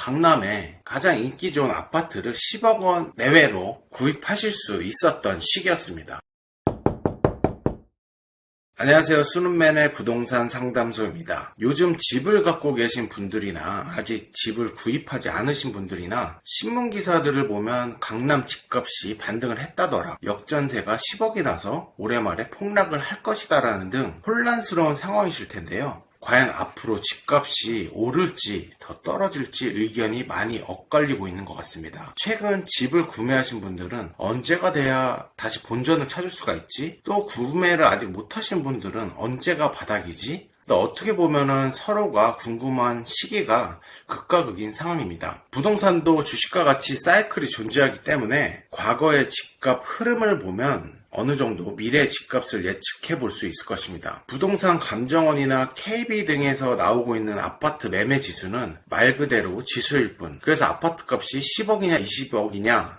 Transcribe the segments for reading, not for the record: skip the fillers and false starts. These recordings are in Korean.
강남에 가장 인기 좋은 아파트를 10억 원 내외로 구입하실 수 있었던 시기였습니다. 안녕하세요. 수능맨의 부동산 상담소입니다. 요즘 집을 갖고 계신 분들이나 아직 집을 구입하지 않으신 분들이나 신문기사들을 보면 강남 집값이 반등을 했다더라, 역전세가 10억이 나서 올해 말에 폭락을 할 것이다 라는 등 혼란스러운 상황이실 텐데요. 과연 앞으로 집값이 오를지 더 떨어질지 의견이 많이 엇갈리고 있는 것 같습니다. 최근 집을 구매하신 분들은 언제가 돼야 다시 본전을 찾을 수가 있지? 또 구매를 아직 못하신 분들은 언제가 바닥이지? 어떻게 보면은 서로가 궁금한 시기가 극과 극인 상황입니다. 부동산도 주식과 같이 사이클이 존재하기 때문에 과거의 집값 흐름을 보면 어느 정도 미래 집값을 예측해 볼 수 있을 것입니다. 부동산 감정원이나 KB 등에서 나오고 있는 아파트 매매 지수는 말 그대로 지수일 뿐, 그래서 아파트 값이 10억이냐 20억이냐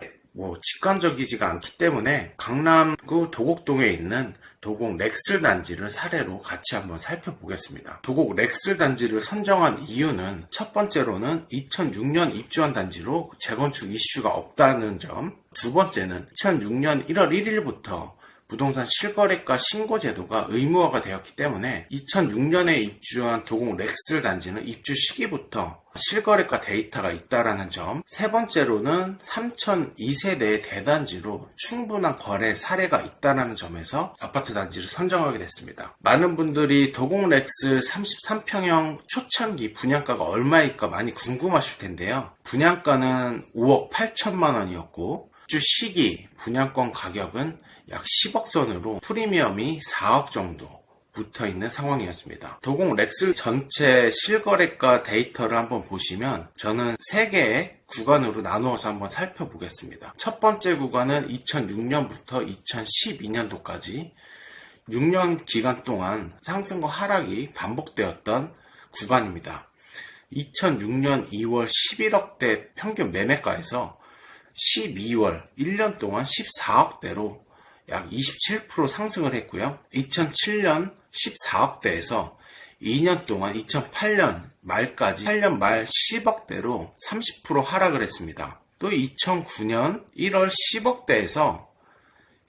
직관적이지가 않기 때문에 강남구 도곡동에 있는 도곡 렉슬 단지를 사례로 같이 한번 살펴보겠습니다. 도곡 렉슬 단지를 선정한 이유는 첫 번째로는 2006년 입주한 단지로 재건축 이슈가 없다는 점, 두 번째는 2006년 1월 1일부터 부동산 실거래가 신고 제도가 의무화가 되었기 때문에 2006년에 입주한 도곡 렉슬 단지는 입주 시기부터 실거래가 데이터가 있다라는 점, 세 번째로는 3002세대의 대단지로 충분한 거래 사례가 있다라는 점에서 아파트 단지를 선정하게 됐습니다. 많은 분들이 도곡 렉슬 33평형 초창기 분양가가 얼마일까 많이 궁금하실 텐데요. 분양가는 5억 8천만 원이었고 입주 시기 분양권 가격은 약 10억 선으로 프리미엄이 4억 정도 붙어있는 상황이었습니다. 도곡 렉슬 전체 실거래가 데이터를 한번 보시면 저는 3개의 구간으로 나누어서 한번 살펴보겠습니다. 첫 번째 구간은 2006년부터 2012년도까지 6년 기간 동안 상승과 하락이 반복되었던 구간입니다. 2006년 2월 11억대 평균 매매가에서 12월 1년 동안 14억대로 약 27% 상승을 했고요. 2007년 14억대에서 2년 동안 2008년 말까지 8년 말 10억대로 30% 하락을 했습니다. 또 2009년 1월 10억대에서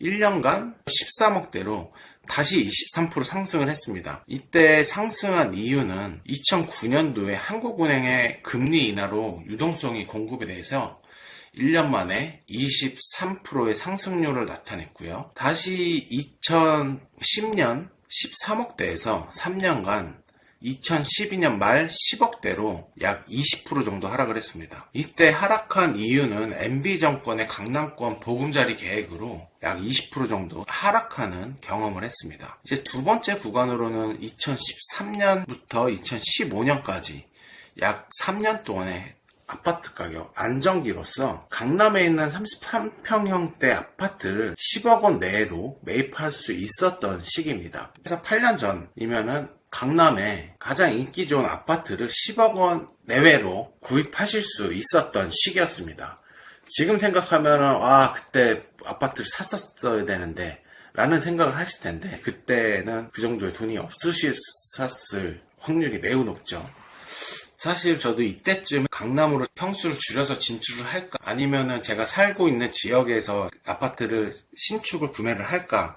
1년간 13억대로 다시 23% 상승을 했습니다. 이때 상승한 이유는 2009년도에 한국은행의 금리 인하로 유동성이 공급에 대해서 1년 만에 23%의 상승률을 나타냈고요. 다시 2010년 13억대에서 3년간 2012년 말 10억대로 약 20% 정도 하락을 했습니다. 이때 하락한 이유는 MB정권의 강남권 보금자리 계획으로 약 20% 정도 하락하는 경험을 했습니다. 이제 두 번째 구간으로는 2013년부터 2015년까지 약 3년 동안의 아파트 가격 안정기로서 강남에 있는 33평형대 아파트를 10억 원 내로 매입할 수 있었던 시기입니다. 그래서 8년 전이면은 강남에 가장 인기 좋은 아파트를 10억 원 내외로 구입하실 수 있었던 시기였습니다. 지금 생각하면은 그때 아파트를 샀었어야 되는데 라는 생각을 하실 텐데, 그때는 그 정도의 돈이 없으셨을 확률이 매우 높죠. 사실 저도 이때쯤 강남으로 평수를 줄여서 진출을 할까, 아니면은 제가 살고 있는 지역에서 아파트를 신축을 구매를 할까,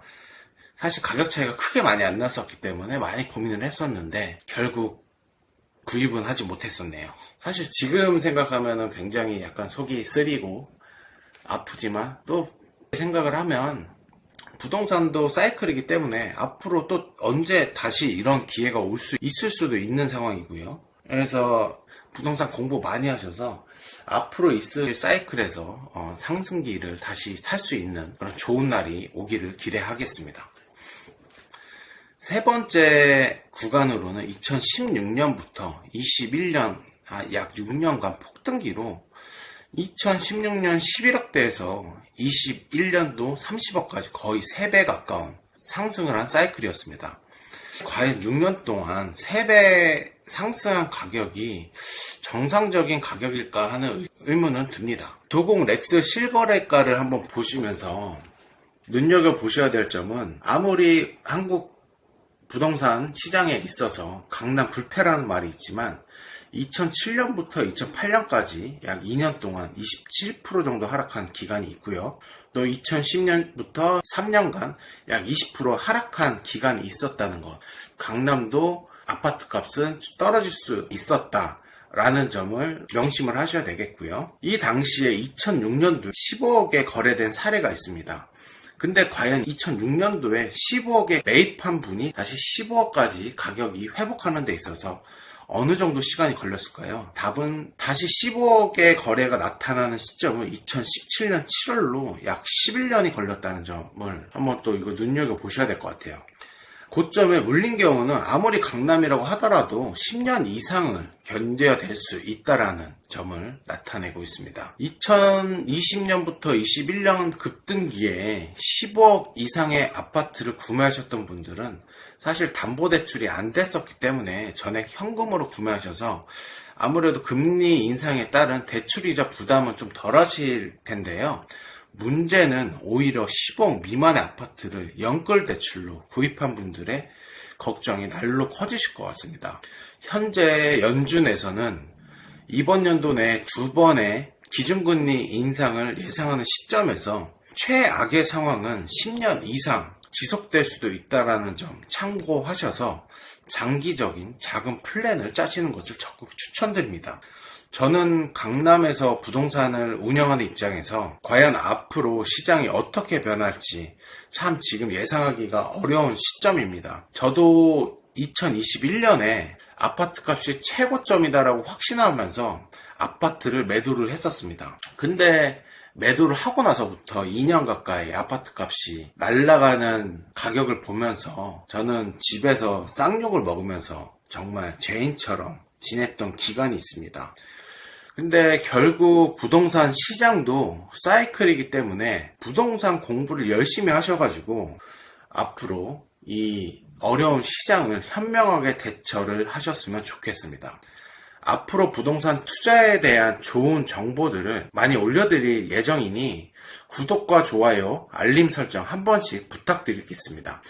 사실 가격 차이가 크게 많이 안 났었기 때문에 많이 고민을 했었는데 결국 구입은 하지 못했었네요. 사실 지금 생각하면은 굉장히 약간 속이 쓰리고 아프지만, 또 생각을 하면 부동산도 사이클이기 때문에 앞으로 또 언제 다시 이런 기회가 올 수 있을 수도 있는 상황이고요. 그래서 부동산 공부 많이 하셔서 앞으로 있을 사이클에서 상승기를 다시 탈 수 있는 그런 좋은 날이 오기를 기대하겠습니다. 세 번째 구간으로는 2016년부터 21년 약 6년간 폭등기로 2016년 11억대에서 21년도 30억까지 거의 3배 가까운 상승을 한 사이클이었습니다. 과연 6년 동안 3배 상승한 가격이 정상적인 가격일까 하는 의문은 듭니다. 도곡 렉슬 실거래가를 한번 보시면서 눈여겨보셔야 될 점은, 아무리 한국 부동산 시장에 있어서 강남 불패라는 말이 있지만 2007년부터 2008년까지 약 2년 동안 27% 정도 하락한 기간이 있고요. 또 2010년부터 3년간 약 20% 하락한 기간이 있었다는 것. 강남도 아파트 값은 떨어질 수 있었다라는 점을 명심을 하셔야 되겠고요. 이 당시에 2006년도에 15억에 거래된 사례가 있습니다. 근데 과연 2006년도에 15억에 매입한 분이 다시 15억까지 가격이 회복하는 데 있어서 어느 정도 시간이 걸렸을까요? 답은 다시 15억의 거래가 나타나는 시점은 2017년 7월로 약 11년이 걸렸다는 점을 한번 또 이거 눈여겨보셔야 될 것 같아요. 고점에 물린 경우는 아무리 강남이라고 하더라도 10년 이상을 견뎌야 될 수 있다라는 점을 나타내고 있습니다. 2020년부터 21년 급등기에 15억 이상의 아파트를 구매하셨던 분들은 사실 담보대출이 안 됐었기 때문에 전액 현금으로 구매하셔서 아무래도 금리 인상에 따른 대출이자 부담은 좀 덜하실 텐데요. 문제는 오히려 10억 미만의 아파트를 연끌 대출로 구입한 분들의 걱정이 날로 커지실 것 같습니다. 현재 연준에서는 이번 연도 내 2번의 기준금리 인상을 예상하는 시점에서 최악의 상황은 10년 이상 지속될 수도 있다는 점 참고하셔서 장기적인 작은 플랜을 짜시는 것을 적극 추천드립니다. 저는 강남에서 부동산을 운영하는 입장에서 과연 앞으로 시장이 어떻게 변할지 참 지금 예상하기가 어려운 시점입니다. 저도 2021년에 아파트 값이 최고점이다라고 확신하면서 아파트를 매도를 했었습니다. 근데 매도를 하고 나서부터 2년 가까이 아파트 값이 날아가는 가격을 보면서 저는 집에서 쌍욕을 먹으면서 정말 죄인처럼 지냈던 기간이 있습니다. 근데 결국 부동산 시장도 사이클이기 때문에 부동산 공부를 열심히 하셔가지고 앞으로 이 어려운 시장을 현명하게 대처를 하셨으면 좋겠습니다. 앞으로 부동산 투자에 대한 좋은 정보들을 많이 올려드릴 예정이니 구독과 좋아요, 알림 설정 한 번씩 부탁드리겠습니다.